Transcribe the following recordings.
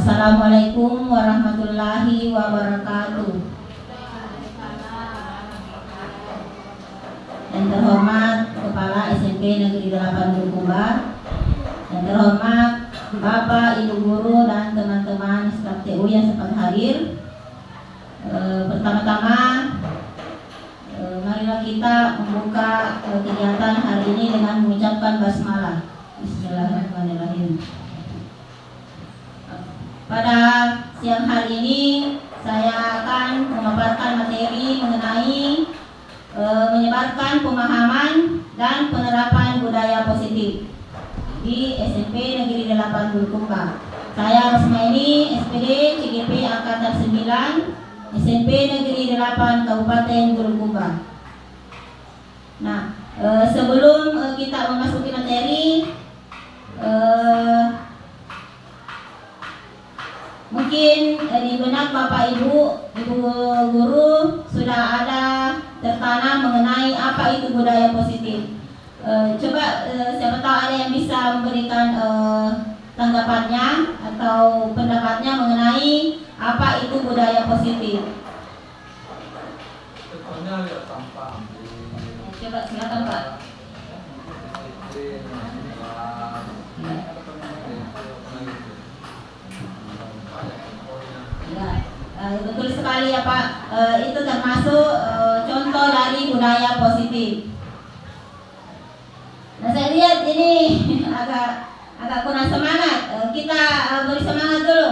Assalamualaikum warahmatullahi wabarakatuh. Yang terhormat Kepala SMP Negeri 8 Bulukumba, yang terhormat Bapak, Ibu Guru, dan teman-teman staf TU yang sempat hadir. Pertama-tama, marilah kita membuka kegiatan hari ini dengan mengucapkan basmalah. Bismillahirrahmanirrahim. Pada siang hari ini saya akan memaparkan materi mengenai menyebarkan pemahaman dan penerapan budaya positif di SMP Negeri 8 Bulukumba. Saya Rosmaini, SPD CGP Angkatan 9, SMP Negeri 8 Kabupaten Bulukumba. Nah, sebelum kita memasuki materi, mungkin di benak Bapak Ibu Guru sudah ada tertanam mengenai apa itu budaya positif. Coba siapa tahu ada yang bisa memberikan tanggapannya atau pendapatnya mengenai apa itu budaya positif. Coba silakan Pak. Betul sekali ya Pak, itu termasuk contoh dari budaya positif. Nah, saya lihat ini agak kurang semangat. Kita beri semangat dulu.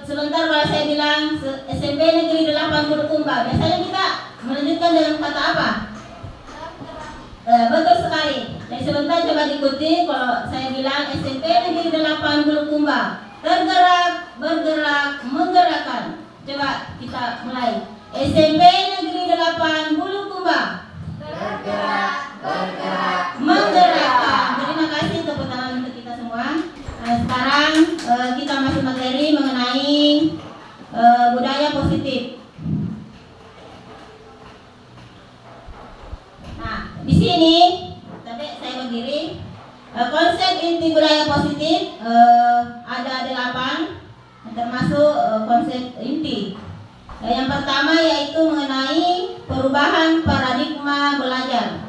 Sebentar kalau saya bilang SMP Negeri 8 Bulukumba, biasanya kita melanjutkan dengan kata apa? Betul sekali. Jadi sebentar coba diikuti kalau saya bilang SMP Negeri 8 Bulukumba. Tergerak, bergerak, menggerakkan. Coba kita mulai. SMP Negeri 8 Bulukumba. Bergerak, bergerak, menggerakkan. Terima kasih, tepuk tangan untuk kita semua. Nah, sekarang kita masuk materi mengenai budaya positif. Nah, di sini tadi saya berdiri. Konsep inti budaya positif ada 8, termasuk konsep inti. Yang pertama yaitu mengenai perubahan paradigma belajar.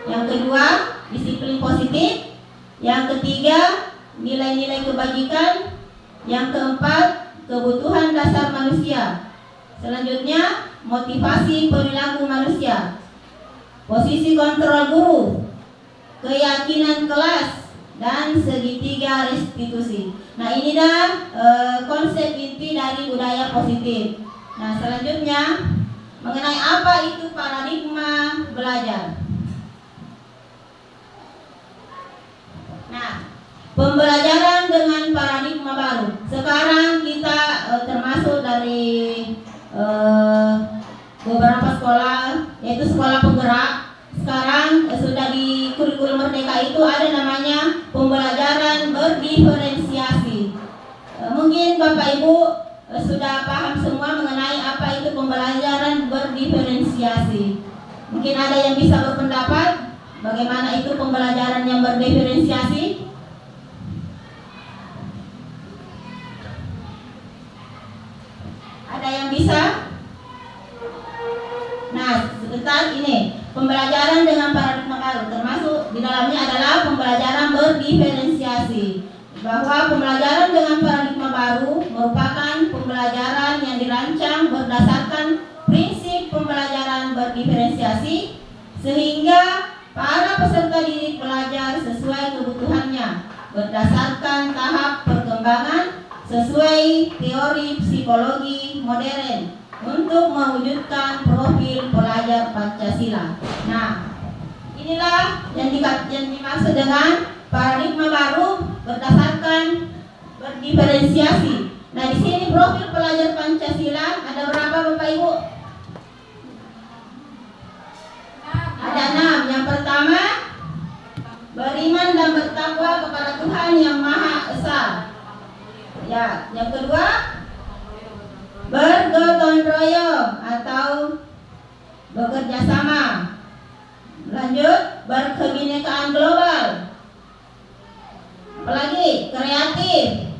Yang kedua, disiplin positif. Yang ketiga, nilai-nilai kebajikan. Yang keempat, kebutuhan dasar manusia. Selanjutnya, motivasi perilaku manusia. Posisi kontrol guru, keyakinan kelas, dan segitiga restitusi. Nah, inilah konsep inti dari budaya positif. Nah, selanjutnya mengenai apa itu paradigma belajar. Nah, pembelajaran dengan paradigma baru. Sekarang kita termasuk dari beberapa sekolah, yaitu sekolah penggerak. Sekarang sudah di kurikulum Merdeka itu ada namanya pembelajaran berdiferensiasi. Mungkin Bapak Ibu sudah paham semua mengenai apa itu pembelajaran berdiferensiasi. Mungkin ada yang bisa berpendapat bagaimana itu pembelajaran yang berdiferensiasi? Ada yang bisa? Nah, sebentar ini. Pembelajaran dengan paradigma baru, termasuk di dalamnya adalah pembelajaran berdiferensiasi. Bahwa pembelajaran dengan paradigma baru merupakan pembelajaran yang dirancang berdasarkan prinsip pembelajaran berdiferensiasi, sehingga para peserta didik belajar sesuai kebutuhannya, berdasarkan tahap perkembangan sesuai teori psikologi modern, untuk mewujudkan profil pelajar Pancasila. Nah, inilah yang dimaksud dengan paradigma baru berdasarkan berdiferensiasi. Nah, di sini profil pelajar Pancasila ada berapa Bapak Ibu? Ada 6. Yang pertama, beriman dan bertakwa kepada Tuhan yang Maha Esa. Ya, yang kedua, bergotong royong atau bekerja sama. Lanjut, berkebinekaan global. Apalagi kreatif,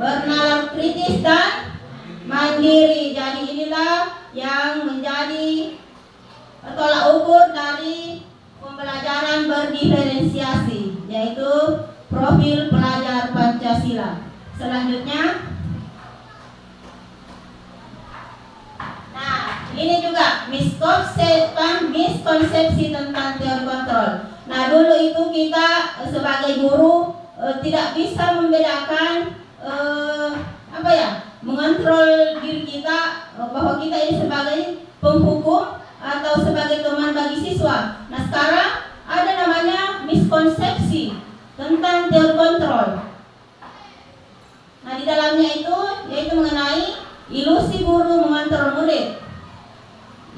bernalar kritis dan mandiri. Jadi inilah yang menjadi tolak ukur dari pembelajaran berdiferensiasi, yaitu profil pelajar Pancasila. Selanjutnya, nah ini juga miskonsepsi tentang teori kontrol. Nah dulu itu kita sebagai guru tidak bisa membedakan mengontrol diri kita bahwa kita ini sebagai penghukum atau sebagai teman bagi siswa. Nah sekarang ada namanya miskonsepsi tentang teori kontrol. Nah di dalamnya itu yaitu mengenai ilusi guru mengontrol murid,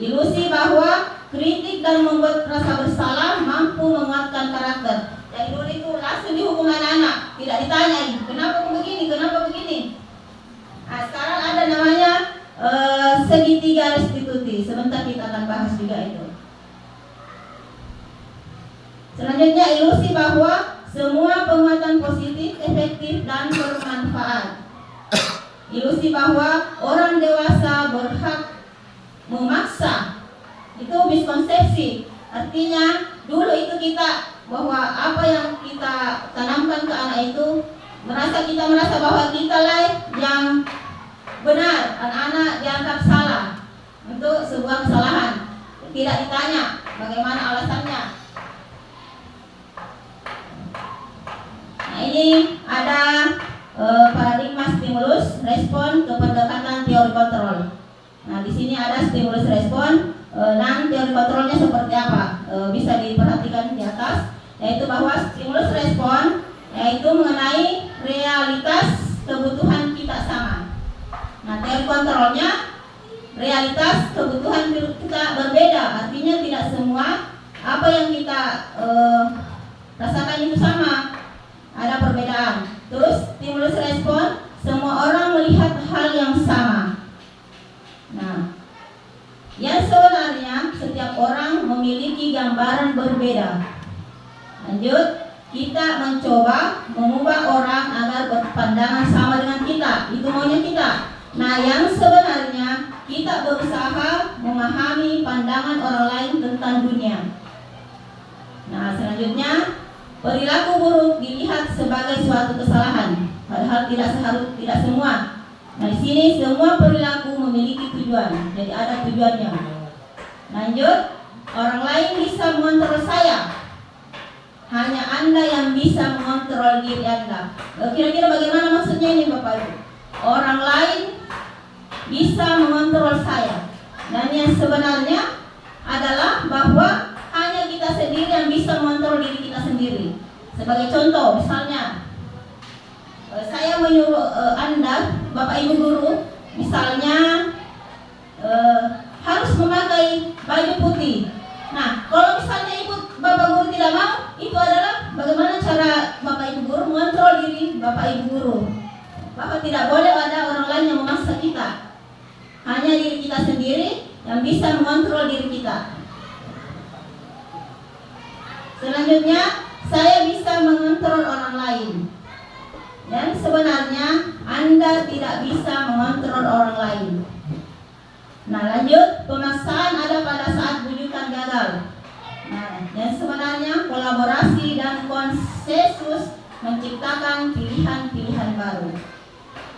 ilusi bahwa kritik dan membuat rasa bersalah mampu menguatkan karakter. Jadi dulu itu langsung dihukum anak-anak, tidak ditanya kenapa begini, kenapa begini. Nah sekarang ada namanya segitiga restitusi. Sebentar kita akan bahas juga itu. Selanjutnya, ilusi bahwa semua penguatan positif, efektif, dan bermanfaat. Ilusi bahwa orang dewasa berhak memaksa. Itu miskonsepsi. Artinya dulu itu kita bahwa apa yang kita tanamkan ke anak itu kita merasa bahwa kita lah yang benar, anak-anak dianggap salah untuk sebuah kesalahan, tidak ditanya bagaimana alasannya. Nah ini ada paradigma stimulus respon ke pendekatan teori kontrol. Nah di sini ada stimulus respon dan teori kontrolnya seperti apa, bisa diperhatikan di atas, yaitu bahwa stimulus respon yaitu mengenai realitas kebutuhan kita sama. Nah teori kontrolnya realitas kebutuhan kita berbeda, artinya tidak semua apa yang kita rasakan itu sama, ada perbedaan. Terus stimulus respon, semua orang melihat hal yang sama. Nah yang sebenarnya setiap orang memiliki gambaran berbeda. Lanjut, kita mencoba mengubah orang agar berpandangan sama dengan kita. Itu maunya kita. Nah yang sebenarnya kita berusaha memahami pandangan orang lain tentang dunia. Nah selanjutnya, perilaku buruk dilihat sebagai suatu kesalahan, padahal tidak semua. Nah di sini semua perilaku memiliki tujuan, jadi ada tujuannya. Lanjut, orang lain bisa mengontrol saya, hanya Anda yang bisa mengontrol diri Anda. Kira-kira bagaimana maksudnya ini Bapak Ibu? Orang lain bisa mengontrol saya, dan yang sebenarnya adalah bahwa hanya kita sendiri yang bisa mengontrol diri kita sendiri. Sebagai contoh, misalnya saya menyuruh Anda, Bapak Ibu guru, misalnya harus memakai baju putih. Nah, kalau misalnya Bapak guru tidak mau, itu adalah bagaimana cara Bapak Ibu guru mengontrol diri Bapak Ibu guru. Bapak tidak boleh ada orang lain yang memaksa kita. Hanya diri kita sendiri yang bisa mengontrol diri kita. Selanjutnya, saya bisa mengontrol orang lain. Dan sebenarnya Anda tidak bisa mengontrol orang lain. Nah lanjut, pemaksaan ada pada saat bujukan gagal. Nah, dan sebenarnya kolaborasi dan konsensus menciptakan pilihan-pilihan baru.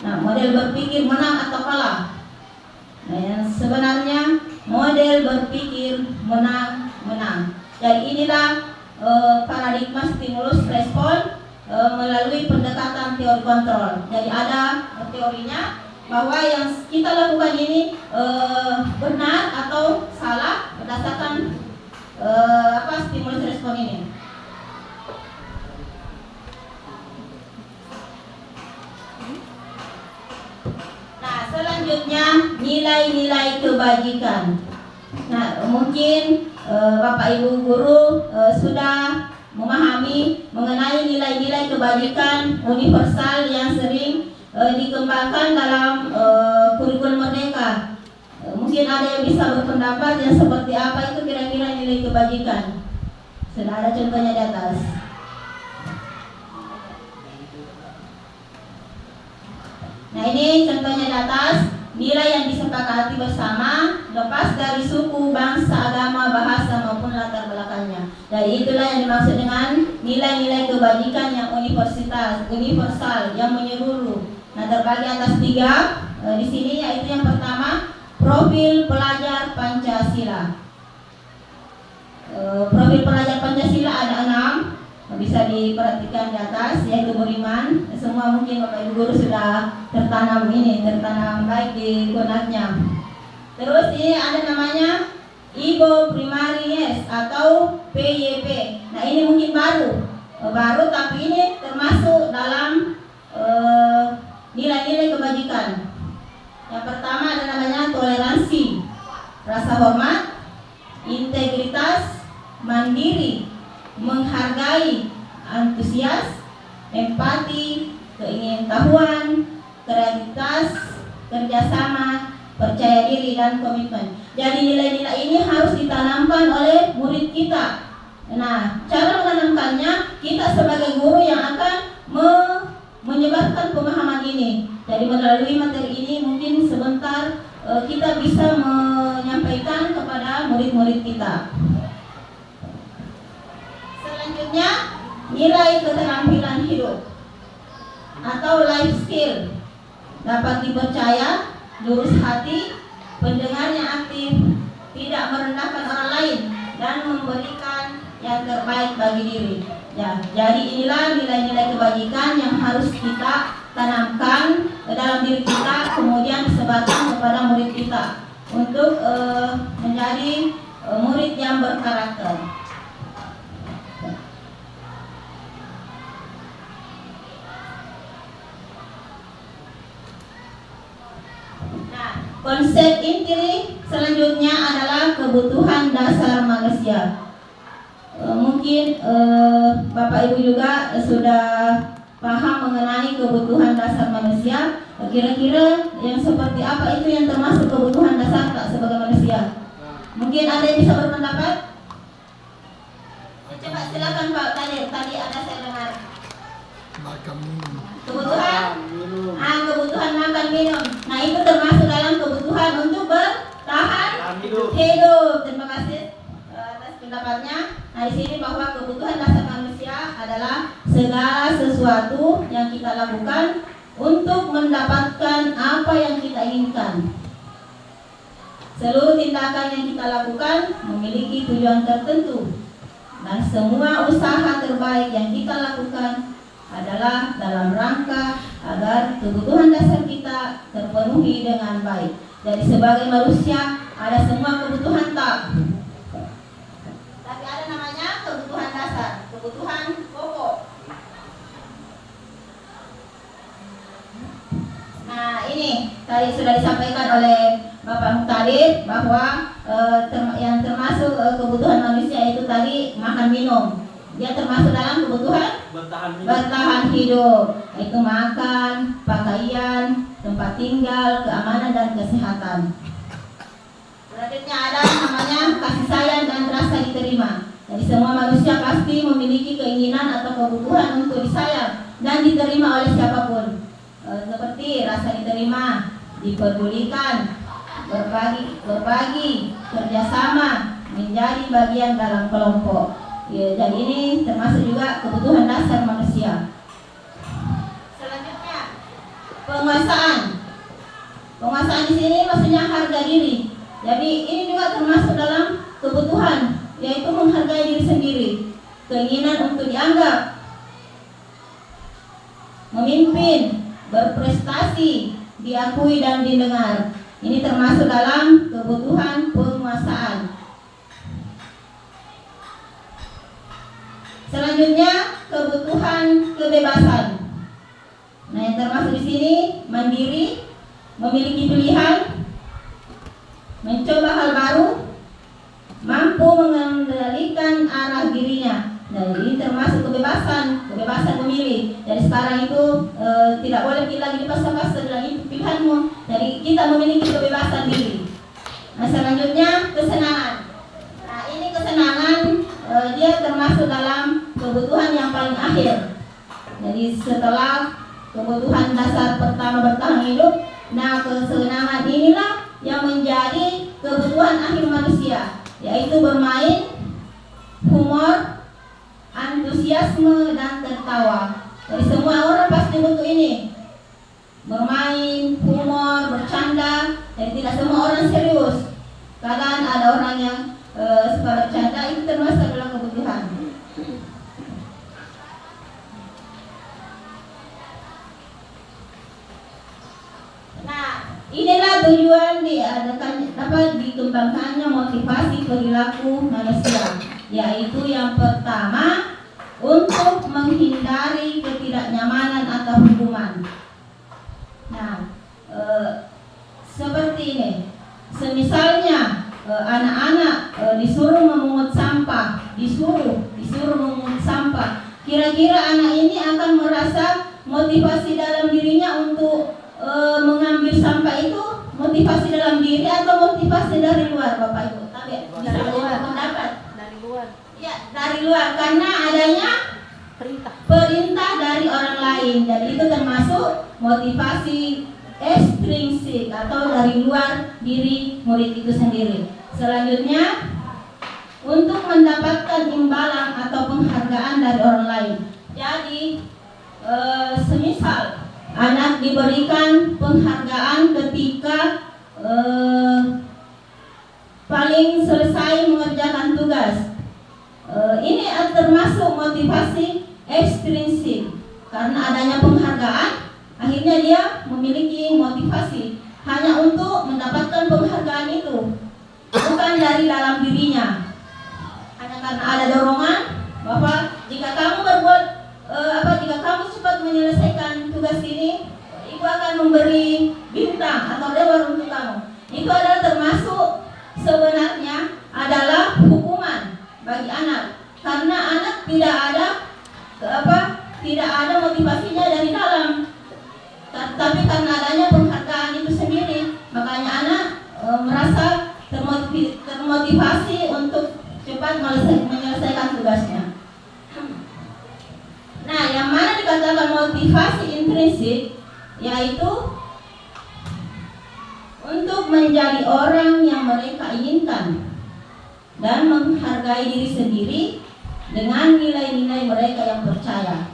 Nah, model berpikir menang atau kalah. Nah, yang sebenarnya model berpikir menang. Jadi inilah paradigma stimulus respon melalui pendekatan teori kontrol. Jadi ada teorinya bahwa yang kita lakukan ini benar atau salah berdasarkan stimulus respon ini. Nah selanjutnya nilai-nilai kebajikan. Nah mungkin Bapak Ibu guru sudah memahami mengenai nilai-nilai kebajikan universal yang sering dikembangkan dalam kurikulum Merdeka. Mungkin ada yang bisa berpendapat yang seperti apa itu kira-kira nilai kebajikan. Sudah ada contohnya di atas. ini contohnya di atas, nilai yang disepakati bersama, lepas dari suku, bangsa, agama, bahasa maupun latar belakangnya. Jadi itulah yang dimaksud dengan nilai-nilai kebajikan yang universal, yang menyeluruh. Nah, terbagi atas 3 di sini, yaitu yang pertama, profil pelajar Pancasila. Profil pelajar Pancasila ada 6, bisa diperhatikan di atas, yaitu beriman. Semua mungkin Bapak Ibu guru sudah tertanam baik di konatnya. Terus ini ada namanya Ibo Primaries atau PYP. Nah, ini mungkin baru tapi ini termasuk dalam nilai-nilai kebajikan. Yang pertama ada namanya toleransi, rasa hormat, integritas, mandiri, menghargai, antusias, empati, keingintahuan, kreativitas, kerjasama, percaya diri, dan komitmen. Jadi nilai-nilai ini harus ditanamkan oleh murid kita. Nah, cara menanamkannya, kita sebagai guru yang akan menyebarkan pemahaman ini. Jadi melalui materi ini mungkin sebentar kita bisa menyampaikan kepada murid-murid kita. Selanjutnya, nilai keterampilan hidup atau life skill. Dapat dipercaya, lurus hati, pendengarnya aktif, tidak merendahkan orang lain, dan memberikan yang terbaik bagi diri. Ya, jadi inilah nilai-nilai kebajikan yang harus kita tanamkan ke dalam diri kita, kemudian disebarkan kepada murid kita untuk menjadi murid yang berkarakter. Nah, konsep inti selanjutnya adalah kebutuhan dasar manusia. Mungkin Bapak Ibu juga sudah paham mengenai kebutuhan dasar manusia. Kira-kira yang seperti apa itu yang termasuk kebutuhan dasar tak sebagai manusia? Mungkin ada yang bisa berpendapat? Coba silakan Pak Kadir. Tadi ada saya dengar. Makan minum. Kebutuhan? Kebutuhan makan minum. Nah, itu termasuk dalam kebutuhan untuk bertahan hidup. Terima kasih atas pendapatnya. Nah, di sini bahwa kebutuhan dasar manusia adalah segala sesuatu yang kita lakukan untuk mendapatkan apa yang kita inginkan. Seluruh tindakan yang kita lakukan memiliki tujuan tertentu, dan semua usaha terbaik yang kita lakukan adalah dalam rangka agar kebutuhan dasar kita terpenuhi dengan baik. Jadi sebagai manusia ada semua kebutuhan tak, tapi ada namanya kebutuhan dasar, kebutuhan pokok. Nah, ini tadi sudah disampaikan oleh Bapak Muhtadir bahwa yang termasuk kebutuhan manusia itu tadi makan minum. Dia termasuk dalam kebutuhan bertahan hidup, yaitu makan, pakaian, tempat tinggal, keamanan, dan kesehatan. Selanjutnya ada namanya kasih sayang dan rasa diterima. Jadi semua manusia pasti memiliki keinginan atau kebutuhan untuk disayang dan diterima oleh siapapun. Seperti rasa diterima, dipedulikan, berbagi, kerjasama, menjadi bagian dalam kelompok. Ya, jadi ini termasuk juga kebutuhan dasar manusia. Selanjutnya, penguasaan. Penguasaan di sini maksudnya harga diri. Jadi ini juga termasuk dalam kebutuhan, yaitu menghargai diri sendiri, keinginan untuk dianggap, memimpin, berprestasi, diakui dan didengar. Ini termasuk dalam kebutuhan penguasaan. Selanjutnya, kebutuhan kebebasan. Nah, yang termasuk di sini mandiri, memiliki pilihan, mencoba hal baru, mampu mengendalikan arah dirinya. Nah, ini termasuk kebebasan memilih. Jadi sekarang itu tidak boleh lagi dipaksa-paksa lagi pilihanmu. Jadi kita memiliki kebebasan diri. Nah, selanjutnya kesenangan. Nah, ini kesenangan dia termasuk dalam kebutuhan yang paling akhir. Jadi setelah kebutuhan dasar pertama bertahan hidup. Nah, kesenangan inilah yang menjadi kebutuhan akhir manusia, yaitu bermain, humor, antusiasme, dan tertawa. Jadi semua orang pasti butuh ini, bermain, humor, bercanda. Dan tidak semua orang serius. Kadang ada orang yang suka bercanda, itu termasuk adalah kebutuhan. Nah, inilah tujuan dapat dikembangkannya motivasi perilaku manusia, yaitu yang pertama untuk menghindari ketidaknyamanan atau hukuman. Nah, seperti ini. Semisalnya anak-anak disuruh memungut sampah, disuruh memungut sampah. Kira-kira anak ini akan merasa motivasi dalam dirinya untuk mengambil sampah itu motivasi dalam diri atau motivasi dari luar, Bapak Ibu? Tapi bisa pendapat dari luar. Ya, dari luar karena adanya perintah dari orang lain. Jadi itu termasuk motivasi ekstrinsik atau dari luar diri murid itu sendiri. Selanjutnya, untuk mendapatkan imbalan atau penghargaan dari orang lain. Jadi semisal anak diberikan penghargaan ketika paling selesai mengerjakan tugas, ini termasuk motivasi ekstrinsik. Karena adanya penghargaan, akhirnya dia memiliki motivasi hanya untuk mendapatkan penghargaan itu, bukan dari dalam dirinya. Hanya karena ada dorongan bahwa jika kamu berbuat jika kamu cepat menyelesaikan tugas ini, Ibu akan memberi bintang atau reward untuk kamu. Itu adalah termasuk sebenarnya adalah hukuman bagi anak, karena anak tidak ada motivasinya dari dalam, tapi karena adanya penghargaan itu sendiri, makanya anak merasa termotivasi untuk cepat menyelesaikan tugasnya. Nah, yang mana dikatakan motivasi intrinsik, yaitu untuk menjadi orang yang mereka inginkan dan menghargai diri sendiri dengan nilai-nilai mereka yang percaya.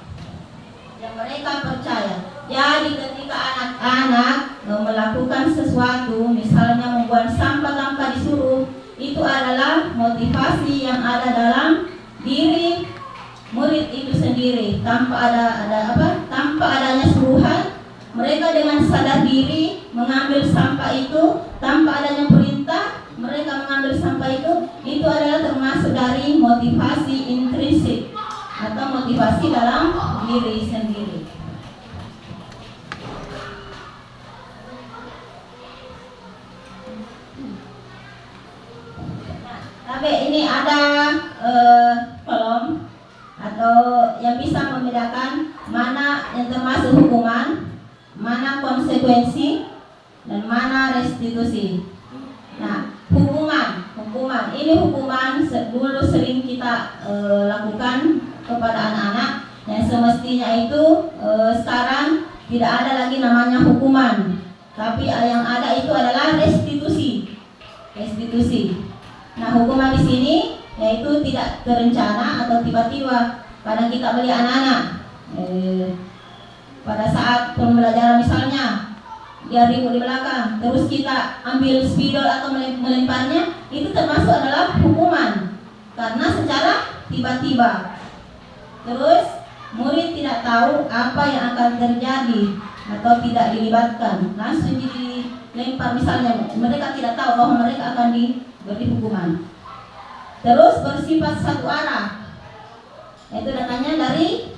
Jadi ketika anak-anak melakukan sesuatu, misalnya membuang sampah tanpa disuruh, itu adalah motivasi yang ada dalam diri murid itu sendiri, tanpa adanya suruhan. Mereka dengan sadar diri mengambil sampah itu, tanpa adanya perintah mereka mengambil sampah itu adalah termasuk dari motivasi intrinsik atau motivasi dalam diri sendiri. Tapi ini ada kolom atau yang bisa membedakan mana yang termasuk hukuman, mana konsekuensi, dan mana restitusi. Nah, hukuman ini hukuman dulu sering kita lakukan kepada anak-anak, yang semestinya itu sekarang tidak ada lagi namanya hukuman, tapi yang ada itu adalah restitusi. Nah, hukuman di sini yaitu tidak terencana atau tiba-tiba. Kadang kita melihat anak-anak pada saat pembelajaran misalnya dia ribut di belakang, terus kita ambil spidol atau melemparnya, itu termasuk adalah hukuman karena secara tiba-tiba. Terus murid tidak tahu apa yang akan terjadi atau tidak dilibatkan, langsung dilempar misalnya, mereka tidak tahu bahwa mereka akan diberi hukuman. Terus bersifat satu arah, itu datangnya dari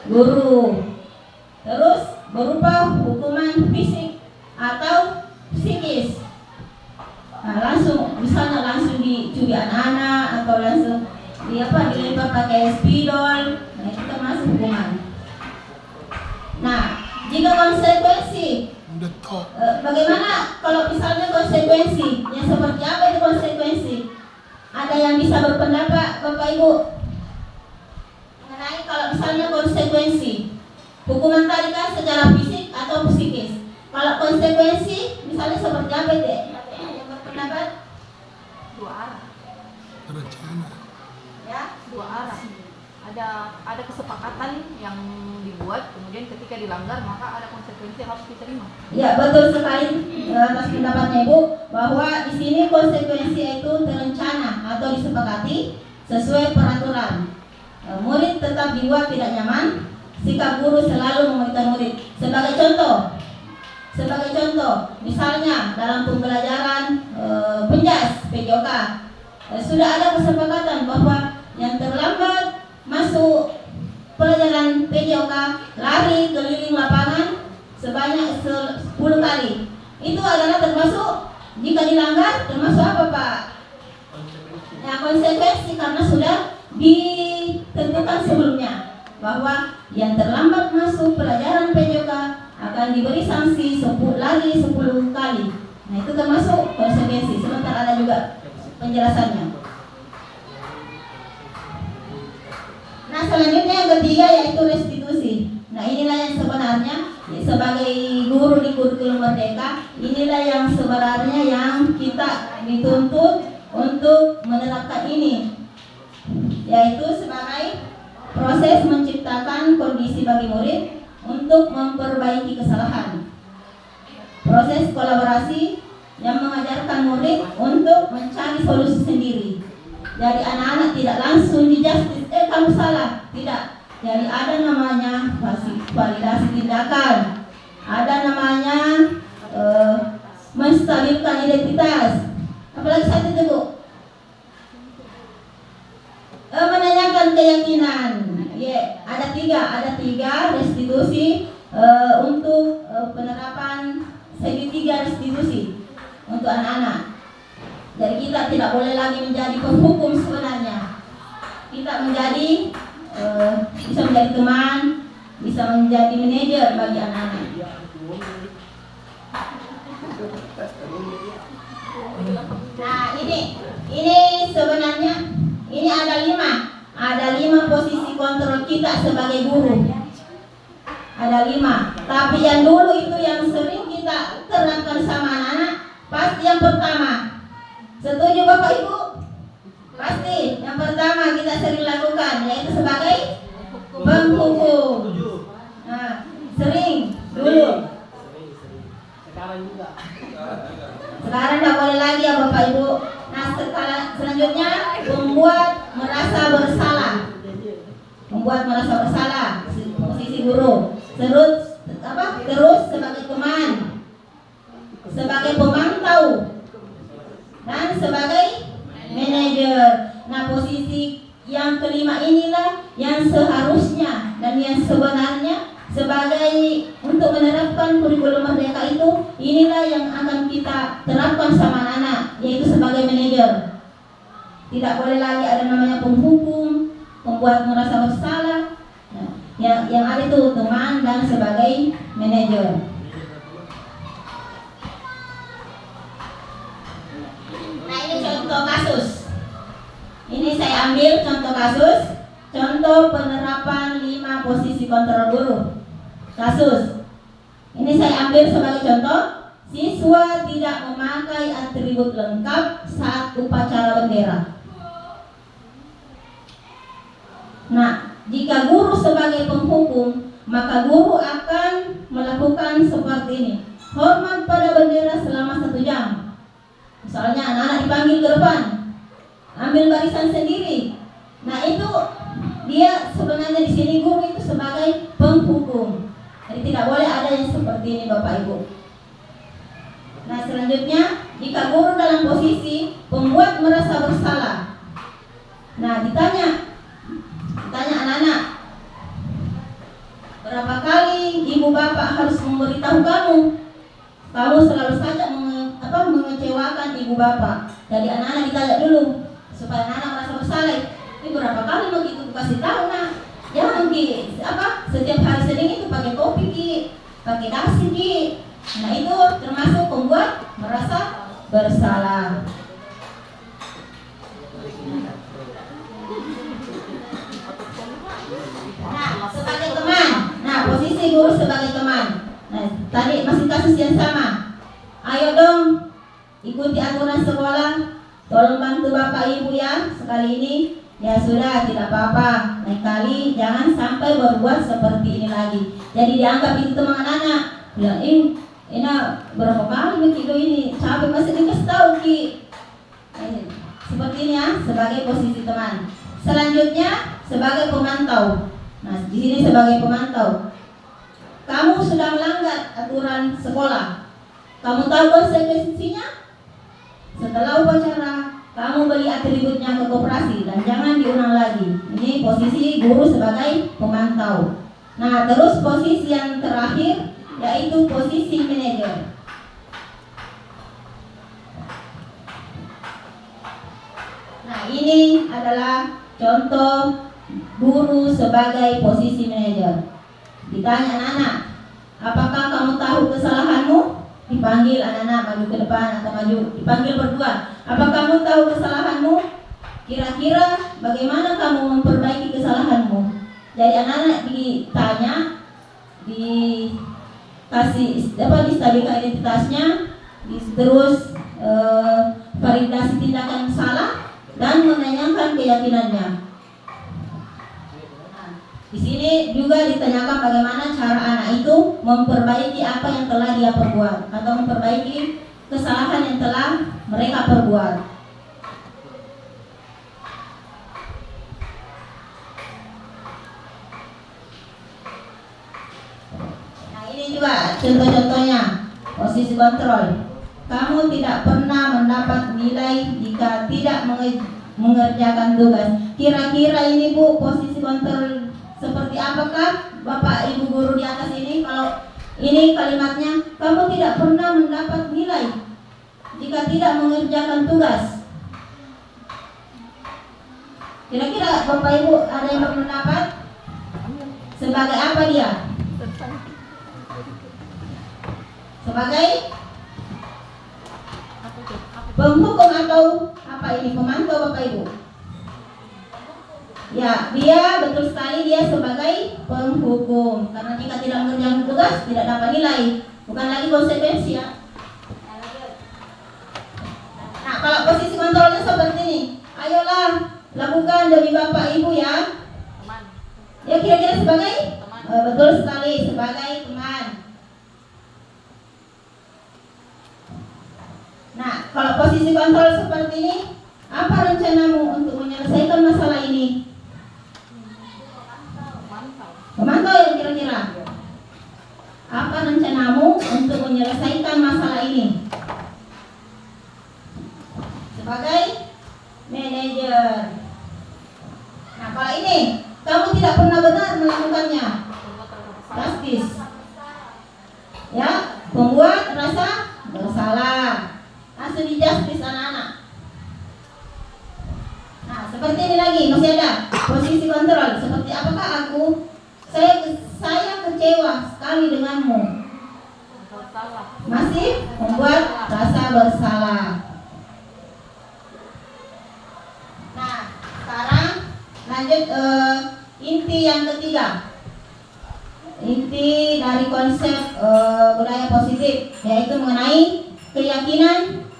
guru. Terus berupa hukuman fisik atau psikis. Nah, misalnya langsung dicuri anak-anak atau langsung dilempar pakai spidol. Nah, itu termasuk hukuman. Nah, jika konsekuensi, bagaimana kalau misalnya konsekuensi? Yang seperti apa itu konsekuensi? Ada yang bisa berpendapat, Bapak Ibu, mengenai kalau misalnya konsekuensi? Hukuman tadi kan secara fisik atau psikis. Kalau konsekuensi, misalnya seperti apa deh? Yang berpendapat Dua arah. Rencana. Ya, dua arah. Ada kesepakatan yang dibuat, kemudian ketika dilanggar maka ada konsekuensi yang harus diterima. Ya, betul sekali atas pendapatnya Ibu, bahwa di sini konsekuensi itu terencana atau disepakati sesuai peraturan. Murid tetap dibuat tidak nyaman, sikap guru selalu memonitor murid. Sebagai contoh, misalnya dalam pembelajaran penjas PJOK sudah ada kesepakatan bahwa yang terlambat masuk pelajaran PJOK lari keliling lapangan sebanyak 10 kali. Itu adalah termasuk, jika dilanggar termasuk apa Pak? Ya, konsekuensi karena sudah ditentukan sebelumnya bahwa yang terlambat masuk pelajaran PJOK akan diberi sanksi lari 10 kali. Nah, itu termasuk konsekuensi. Sebentar ada juga penjelasannya. Nah, selanjutnya yang ketiga yaitu restitusi. Nah, inilah yang sebenarnya sebagai guru di kurikulum Merdeka, inilah yang sebenarnya yang kita dituntut untuk menerapkan ini, yaitu sebagai proses menciptakan kondisi bagi murid untuk memperbaiki kesalahan. Proses kolaborasi yang mengajarkan murid untuk mencari solusi sendiri. Jadi anak-anak tidak langsung dijustice, kamu salah, tidak. Jadi ada namanya validasi tindakan, ada namanya menstabilkan identitas. Apalagi satu itu Bu, menanyakan keyakinan. Ya, ada tiga restitusi untuk penerapan segitiga restitusi untuk anak-anak. Jadi kita tidak boleh lagi menjadi penghukum sebenarnya. Kita menjadi bisa menjadi teman, bisa menjadi manajer bagi anak-anak. Nah, ini sebenarnya ini ada lima posisi kontrol kita sebagai guru. Ada 5. Tapi yang dulu itu yang sering kita terapkan sama anak-anak, pasti yang pertama. Setuju Bapak Ibu? Pasti yang pertama kita sering lakukan yaitu sebagai penghukum. Nah, sering dulu. Sekarang tidak boleh lagi ya Bapak Ibu. Nah, selanjutnya membuat merasa bersalah. Membuat merasa bersalah posisi guru. Terus sebagai teman, sebagai pemantau, dan sebagai manajer. Nah, posisi yang kelima inilah yang seharusnya dan yang sebenarnya sebagai untuk menerapkan kurikulum Merdeka itu, inilah yang akan kita terapkan sama anak-anak, yaitu sebagai manajer. Tidak boleh lagi ada namanya penghukum, membuat merasa bersalah. Nah, yang ada itu teman dan sebagai manajer. Nah, ini contoh kasus. Ini saya ambil contoh kasus, contoh penerapan 5 posisi kontrol guru. Kasus. Ini saya ambil sebagai contoh, siswa tidak memakai atribut lengkap saat upacara bendera. Nah, jika guru sebagai penghukum, maka guru akan melakukan seperti ini. Hormat pada bendera selama 1 jam. Misalnya anak-anak dipanggil ke depan, ambil barisan sendiri. Nah, itu dia sebenarnya di sini guru itu sebagai penghukum. Jadi tidak boleh ada yang seperti ini Bapak Ibu. Nah, selanjutnya jika guru dalam posisi pembuat merasa bersalah. Nah, ditanya anak-anak, berapa kali ibu bapak harus memberitahu kamu? Kamu selalu saja mengecewakan ibu bapak. Jadi anak-anak ditanya dulu supaya anak-anak merasa bersalah. Ini berapa kali begitu kasih tahu nak? Jangan setiap hari Senin itu pakai kopi Ki, pakai nasi Ki. Nah, itu termasuk pembuat merasa bersalah. Nah, sebagai teman. Nah, posisi posisi guru sebagai teman. Nah, tadi masih kasus yang sama. Ayo dong, ikuti aturan sekolah. Tolong bantu Bapak Ibu ya. Sekali ini ya sudah, tidak apa-apa. Lain kali jangan sampai berbuat seperti ini lagi. Jadi dianggap itu teman anak. Bilang, ini berapa kali begitu ini? Capek masih dikasih tahu Ki. Seperti ini ya, sebagai posisi teman. Selanjutnya sebagai pemantau. Nah, di sini sebagai pemantau. Kamu sudah melanggar aturan sekolah. Kamu tahu konsekuensinya? Setelah upacara, kamu beli atributnya ke koperasi dan jangan diulang lagi. Ini posisi guru sebagai pemantau. Nah, terus posisi yang terakhir yaitu posisi manajer. Nah, ini adalah contoh guru sebagai posisi manajer. Ditanya anak-anak, apakah kamu tahu kesalahanmu? Dipanggil anak-anak maju ke depan atau maju, dipanggil berdua. Apa kamu tahu kesalahanmu? Kira-kira bagaimana kamu memperbaiki kesalahanmu? Jadi anak-anak ditanya, dikasih distabilkan identitasnya, terus validasi tindakan salah dan menanyakan keyakinannya. Di sini juga ditanyakan bagaimana cara anak itu memperbaiki apa yang telah dia perbuat atau memperbaiki kesalahan yang telah mereka perbuat. Nah, ini juga contoh-contohnya posisi kontrol. Kamu tidak pernah mendapat nilai jika tidak mengerjakan tugas. Kira-kira ini Bu, posisi kontrol seperti apakah Bapak Ibu guru di atas ini? Kalau ini kalimatnya, kamu tidak pernah mendapat nilai jika tidak mengerjakan tugas. Kira-kira Bapak Ibu ada yang berpendapat? Sebagai apa dia? Sebagai penghukum atau apa ini? Pemantau Bapak Ibu? Ya, dia betul sekali, dia sebagai penghukum. Karena jika tidak mengerjakan tugas, tidak dapat nilai. Bukan lagi konsekuensi ya. Nah, kalau posisi kontrolnya seperti ini, ayolah lakukan demi Bapak Ibu ya. Ya, kira-kira sebagai betul sekali, sebagai teman. Nah, kalau posisi kontrol seperti ini, apa rencanamu untuk menyelesaikan masalah ini? Pemantau ya kira-kira. Apa rencanamu untuk menyelesaikan masalah ini? Sebagai manajer. Nah, kalau ini kamu tidak pernah benar melakukannya, drastis. Ya, membuat rasa bersalah. Langsung di justice anak-anak. Nah, seperti ini lagi masih ada posisi kontrol. Seperti apakah aku? Saya kecewa sekali denganmu. Masih membuat rasa bersalah. Nah, sekarang lanjut inti yang ketiga. Inti dari konsep budaya positif, yaitu mengenai keyakinan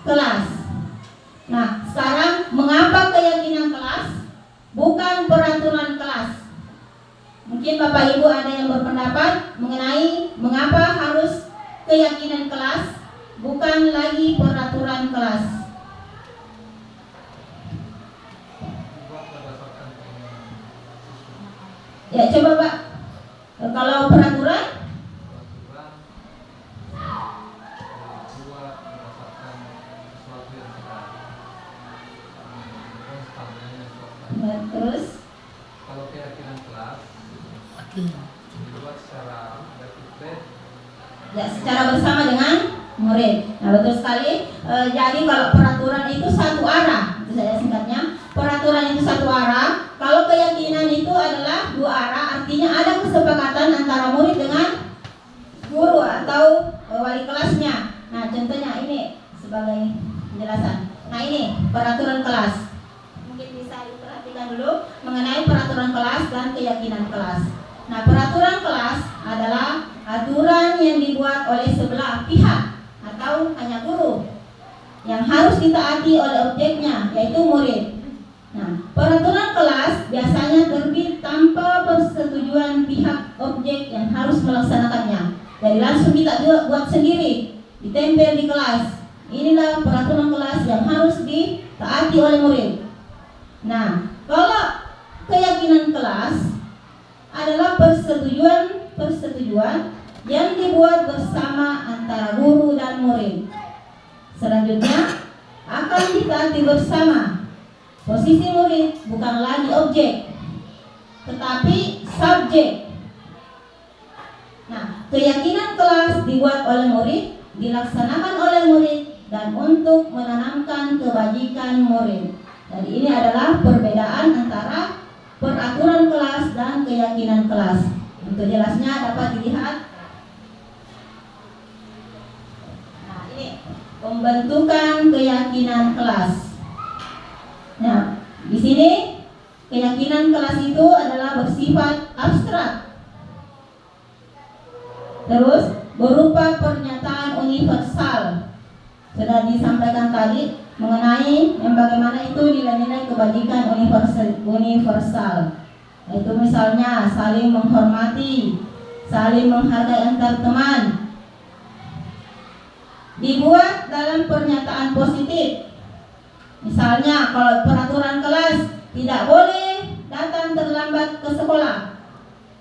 kelas. Nah, sekarang mengapa keyakinan kelas bukan peraturan kelas? Mungkin Bapak Ibu ada yang berpendapat mengenai mengapa harus keyakinan kelas bukan lagi peraturan kelas. Ya, coba Pak. Kalau peraturan terus kalau keyakinan kelas dibuat secara ya, secara bersama dengan murid. Nah, betul sekali. Jadi kalau peraturan itu satu arah, itu saya singkatnya. Peraturan itu satu arah. Kalau keyakinan itu adalah dua arah, artinya ada kesepakatan antara murid dengan guru atau wali kelasnya. Nah, contohnya ini sebagai penjelasan. Nah, ini peraturan kelas. Mungkin bisa diperhatikan dulu mengenai peraturan kelas dan keyakinan kelas. Nah, peraturan kelas adalah aturan yang dibuat oleh sebelah pihak atau hanya guru yang harus ditaati oleh objeknya, yaitu murid. Nah, peraturan kelas biasanya terbit tanpa persetujuan pihak objek yang harus melaksanakannya. Jadi langsung kita buat sendiri, ditempel di kelas. Inilah peraturan kelas yang harus ditaati oleh murid. Nah, kalau keyakinan kelas adalah persetujuan yang dibuat bersama antara guru dan murid. Selanjutnya akan ditaati bersama. Posisi murid bukan lagi objek, tetapi subjek. Nah, keyakinan kelas dibuat oleh murid, dilaksanakan oleh murid, dan untuk menanamkan kebajikan murid. Jadi ini adalah perbedaan antara peraturan kelas dan keyakinan kelas. Untuk jelasnya dapat dilihat. Nah, ini pembentukan keyakinan kelas. Nah, di sini keyakinan kelas itu adalah bersifat abstrak. Terus berupa pernyataan universal. Sudah disampaikan tadi mengenai yang bagaimana itu nilai-nilai kebajikan universal. Itu misalnya saling menghormati, saling menghargai antar teman. Dibuat dalam pernyataan positif. Misalnya kalau peraturan kelas tidak boleh datang terlambat ke sekolah.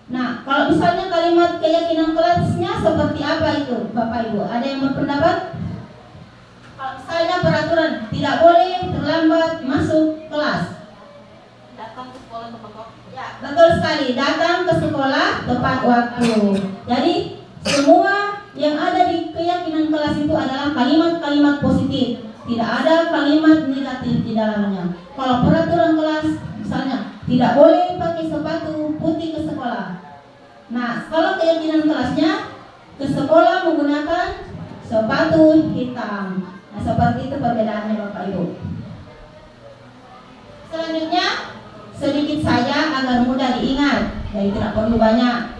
Nah, kalau misalnya kalimat keyakinan kelasnya seperti apa itu, Bapak Ibu? Ada yang berpendapat? Kalau misalnya peraturan tidak boleh terlambat masuk kelas. Datang ke sekolah tepat waktu. Ya, betul sekali. Datang ke sekolah tepat waktu. Jadi semua yang ada di keyakinan kelas itu adalah kalimat-kalimat positif. Tidak ada kalimat negatif di dalamnya. Kalau peraturan kelas misalnya tidak boleh pakai sepatu putih ke sekolah. Nah, kalau keyakinan kelasnya ke sekolah menggunakan sepatu hitam. Nah, seperti itu perbedaannya Bapak Ibu. Selanjutnya sedikit saja agar mudah diingat. Jadi tidak perlu banyak.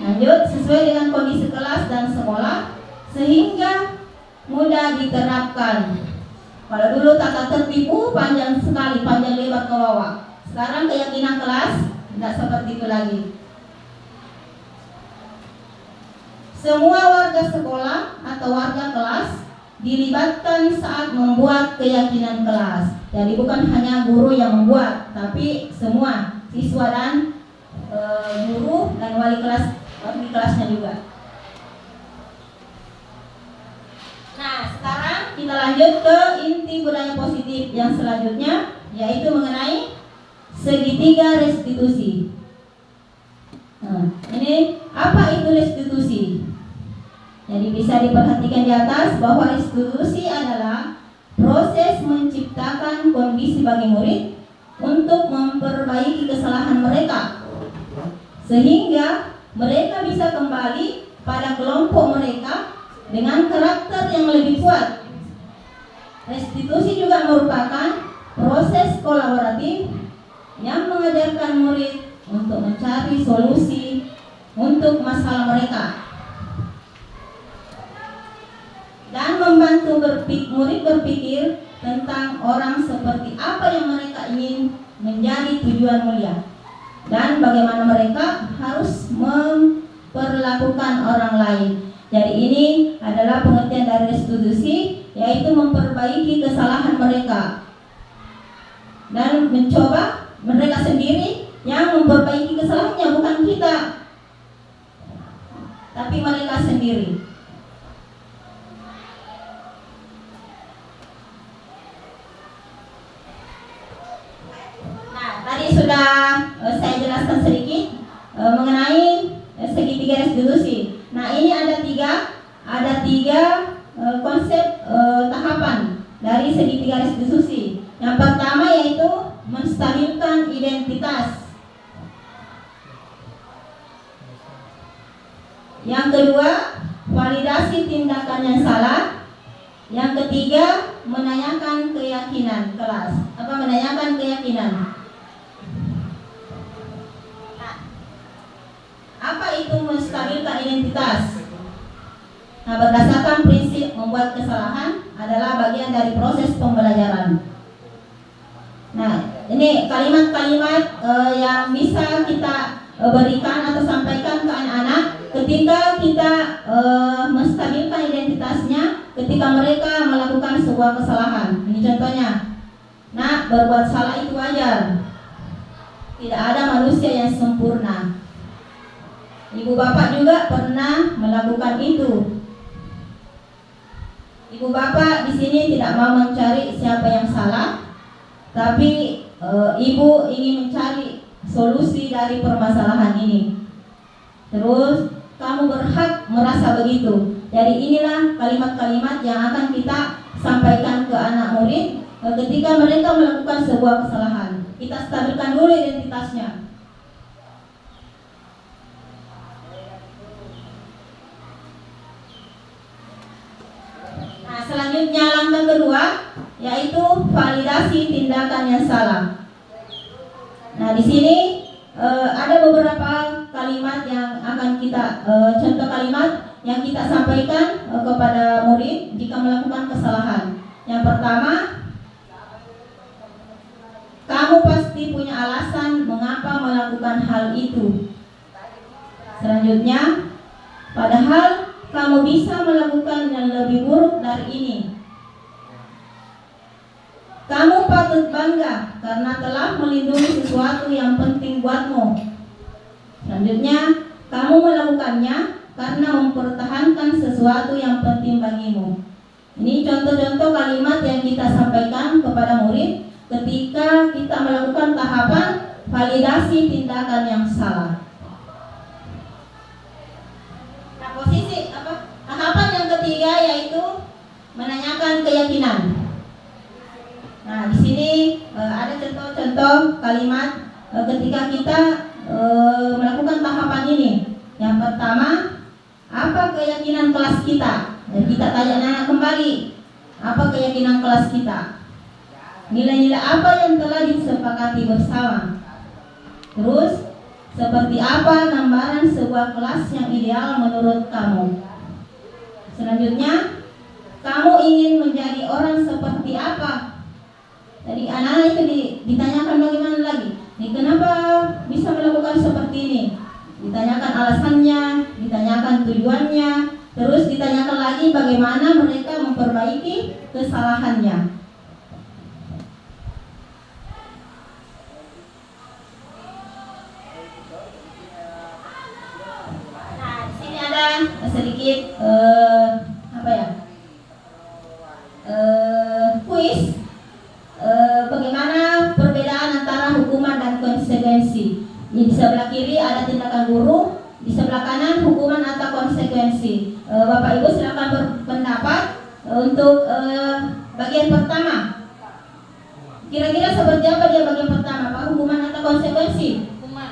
Lanjut, sesuai dengan kondisi kelas dan sekolah sehingga mudah diterapkan. Kalau dulu tata tertib panjang sekali, panjang lebar ke bawah. Sekarang keyakinan kelas tidak seperti itu lagi. Semua warga sekolah atau warga kelas dilibatkan saat membuat keyakinan kelas. Jadi bukan hanya guru yang membuat, tapi semua siswa dan guru dan wali kelasnya juga. Nah, sekarang kita lanjut ke inti budaya positif yang selanjutnya, yaitu mengenai segitiga restitusi. Nah, ini apa itu restitusi? Jadi bisa diperhatikan di atas bahwa restitusi adalah proses menciptakan kondisi bagi murid untuk memperbaiki kesalahan mereka, sehingga mereka bisa kembali pada kelompok mereka dengan karakter yang lebih kuat. Restitusi juga merupakan proses kolaboratif yang mengajarkan murid untuk mencari solusi untuk masalah mereka dan membantu murid berpikir tentang orang seperti apa yang mereka ingin menjadi tujuan mulia dan bagaimana mereka harus memperlakukan orang lain. Jadi ini adalah pengertian dari restitusi, yaitu memperbaiki kesalahan mereka dan mencoba mereka sendiri yang memperbaiki kesalahannya, bukan kita, tapi mereka sendiri. Nah, tadi sudah saya jelaskan sedikit mengenai segitiga restitusi. Nah, ini ada tiga konsep tahapan dari segitiga restitusi. Yang pertama yaitu menstabilkan identitas. Yang kedua, validasi tindakan yang salah. Yang ketiga, menanyakan keyakinan kelas. Apa menanyakan keyakinan? Nah, itu menstabilkan identitas? Nah, berdasarkan prinsip membuat kesalahan adalah bagian dari proses pembelajaran. Nah, ini kalimat-kalimat yang bisa kita berikan atau sampaikan ke anak-anak ketika kita menstabilkan identitasnya ketika mereka melakukan sebuah kesalahan. Ini contohnya. Nah, berbuat salah itu wajar. Tidak ada manusia yang sempurna. Ibu bapak juga pernah melakukan itu. Ibu bapak di sini tidak mau mencari siapa yang salah, tapi ibu ingin mencari solusi dari permasalahan ini. Terus kamu berhak merasa begitu. Jadi inilah kalimat-kalimat yang akan kita sampaikan ke anak murid ketika mereka melakukan sebuah kesalahan. Kita stabilkan dulu identitasnya. Nah, selanjutnya langkah kedua yaitu validasi tindakan yang salah. Nah, di sini ada beberapa kalimat yang akan kita contoh kalimat yang kita sampaikan kepada murid jika melakukan kesalahan. Yang pertama, kamu pasti punya alasan mengapa melakukan hal itu. Selanjutnya, padahal kamu bisa melakukan yang lebih buruk dari ini. Kamu patut bangga karena telah melindungi sesuatu yang penting buatmu. Selanjutnya, kamu melakukannya karena mempertahankan sesuatu yang penting bagimu. Ini contoh-contoh kalimat yang kita sampaikan kepada murid ketika kita melakukan tahapan validasi tindakan yang salah. Nah, tahapan yang ketiga yaitu menanyakan keyakinan. Nah, di sini ada contoh-contoh kalimat ketika kita melakukan tahapan ini. Yang pertama, apa keyakinan kelas kita? Dan kita tanya kembali, apa keyakinan kelas kita? Nilai-nilai apa yang telah disepakati bersama? Terus, seperti apa gambaran sebuah kelas yang ideal menurut kamu? Selanjutnya, kamu ingin menjadi orang seperti apa? Jadi anak-anak itu ditanyakan bagaimana lagi? Kenapa bisa melakukan seperti ini? Ditanyakan alasannya, ditanyakan tujuannya, terus ditanyakan lagi bagaimana mereka memperbaiki kesalahannya. Nah, di sini ada sedikit kuis. Bagaimana perbedaan antara hukuman dan konsekuensi. Di sebelah kiri ada tindakan guru, di sebelah kanan hukuman atau konsekuensi. Bapak Ibu silakan berpendapat untuk bagian pertama. Kira-kira seperti apa dia bagian pertama, Pak? Hukuman atau konsekuensi? Hukuman.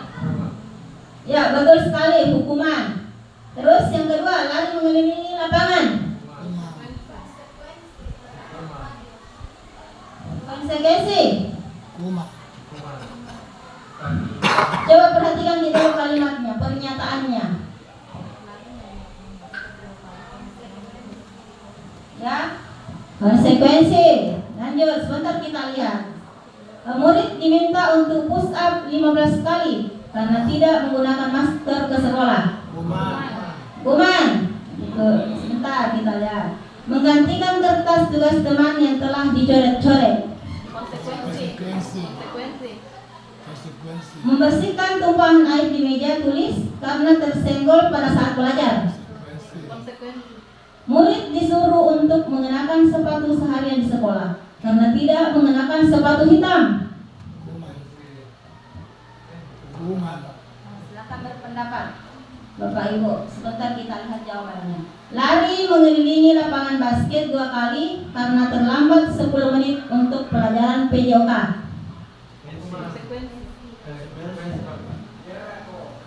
Ya, betul sekali, hukuman. Terus yang kedua, lari mengelilingi lapangan. Konsekuensi. Coba perhatikan di dalam kalimatnya, pernyataannya. Ya, konsekuensi. Lanjut, sebentar kita lihat. Murid diminta untuk push up 15 kali karena tidak menggunakan masker ke sekolah. Hukuman. Sebentar kita lihat. Menggantikan kertas tugas teman yang telah dicoret-coret. Konsekuensi. Membersihkan tumpahan air di meja tulis karena tersenggol pada saat belajar. Konsekuensi. Murid disuruh untuk mengenakan sepatu seharian di sekolah karena tidak mengenakan sepatu hitam. Silakan berpendapat, Bapak Ibu. Sebentar kita lihat jawabannya. Lari mengelilingi lapangan basket 2 kali karena terlambat 10 menit untuk pelajaran PJOK.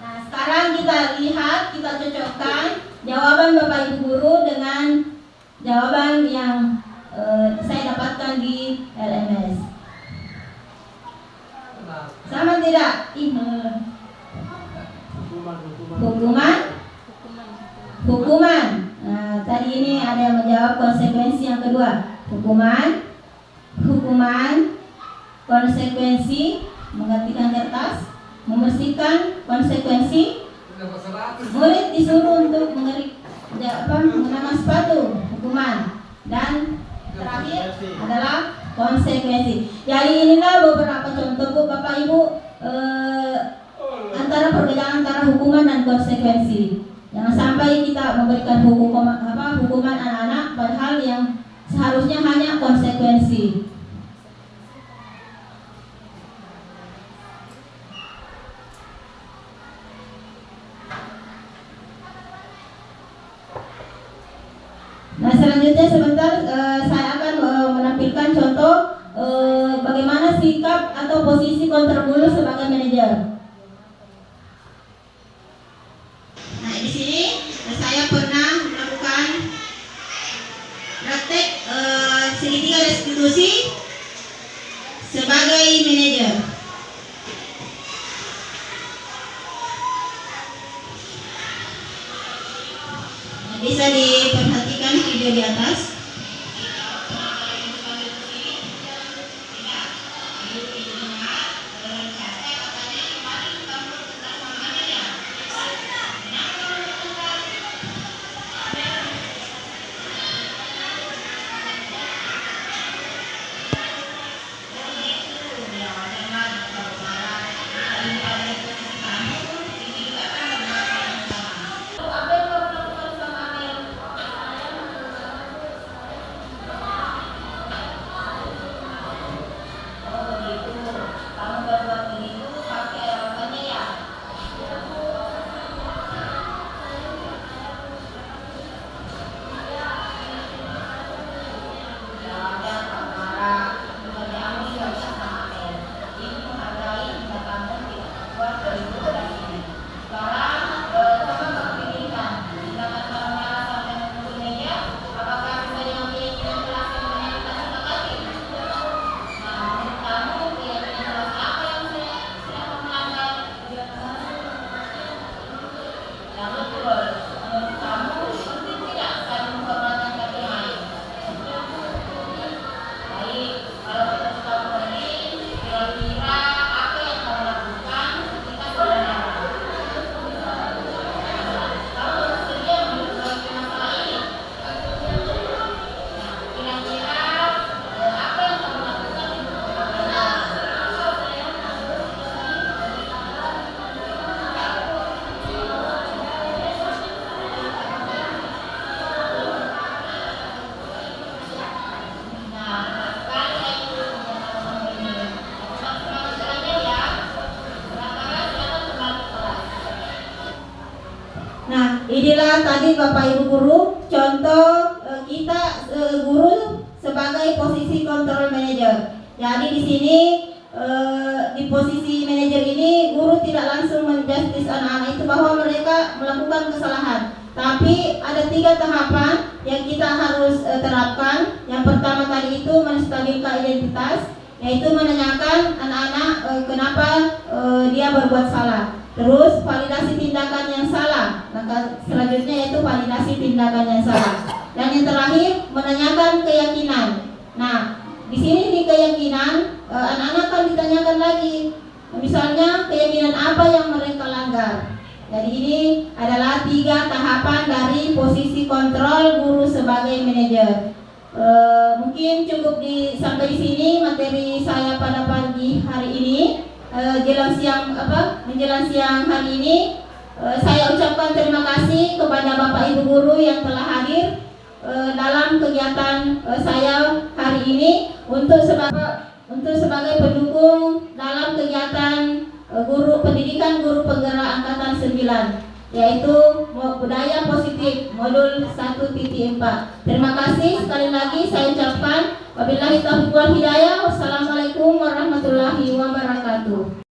Nah, sekarang kita lihat, kita cocokkan jawaban Bapak Ibu guru dengan jawaban yang saya dapatkan di LMS. Sama tidak? Hukuman hukuman. Nah, tadi ini ada yang menjawab konsekuensi yang kedua. Hukuman, konsekuensi, menggantikan kertas, membersihkan, konsekuensi. Murid disuruh untuk mengenakan sepatu, hukuman. Dan terakhir adalah konsekuensi. Jadi inilah beberapa contoh Bu, Bapak Ibu, antara perbedaan antara hukuman dan konsekuensi. Jangan sampai kita memberikan hukuman anak-anak padahal yang seharusnya hanya konsekuensi. Nah, selanjutnya sebentar saya akan menampilkan contoh bagaimana sikap atau posisi kontrol guru sebagai manajer. Nah, di sini saya pernah melakukan praktek segitiga restitusi sebagai manajer. Nah, bisa diperhatikan video di atas. Inilah tadi Bapak Ibu guru contoh kita guru sebagai posisi kontrol manager. Jadi di sini di posisi manajer ini guru tidak langsung menjustis anak-anak itu bahwa mereka melakukan kesalahan. Tapi ada 3 tahapan yang kita harus terapkan. Yang pertama tadi itu menstabilkan identitas, yaitu menanyakan anak-anak kenapa dia berbuat salah. Terus validasi tindakan yang salah. Langkah selanjutnya yaitu validasi tindakan yang salah. Dan yang terakhir menanyakan keyakinan. Nah, di sini di keyakinan anak-anak akan ditanyakan lagi. Misalnya keyakinan apa yang mereka langgar. Jadi ini adalah 3 tahapan dari posisi kontrol guru sebagai manajer. Mungkin cukup sampai di sini materi saya pada pagi hari ini. Menjelang siang hari ini saya ucapkan terima kasih kepada Bapak Ibu guru yang telah hadir dalam kegiatan saya hari ini untuk sebagai pendukung dalam kegiatan pendidikan guru penggerak angkatan 9, yaitu budaya positif modul 1.4. Terima kasih sekali lagi saya ucapkan wabillahi taufiq wal hidayah. Wassalamualaikum warahmatullahi wabarakatuh.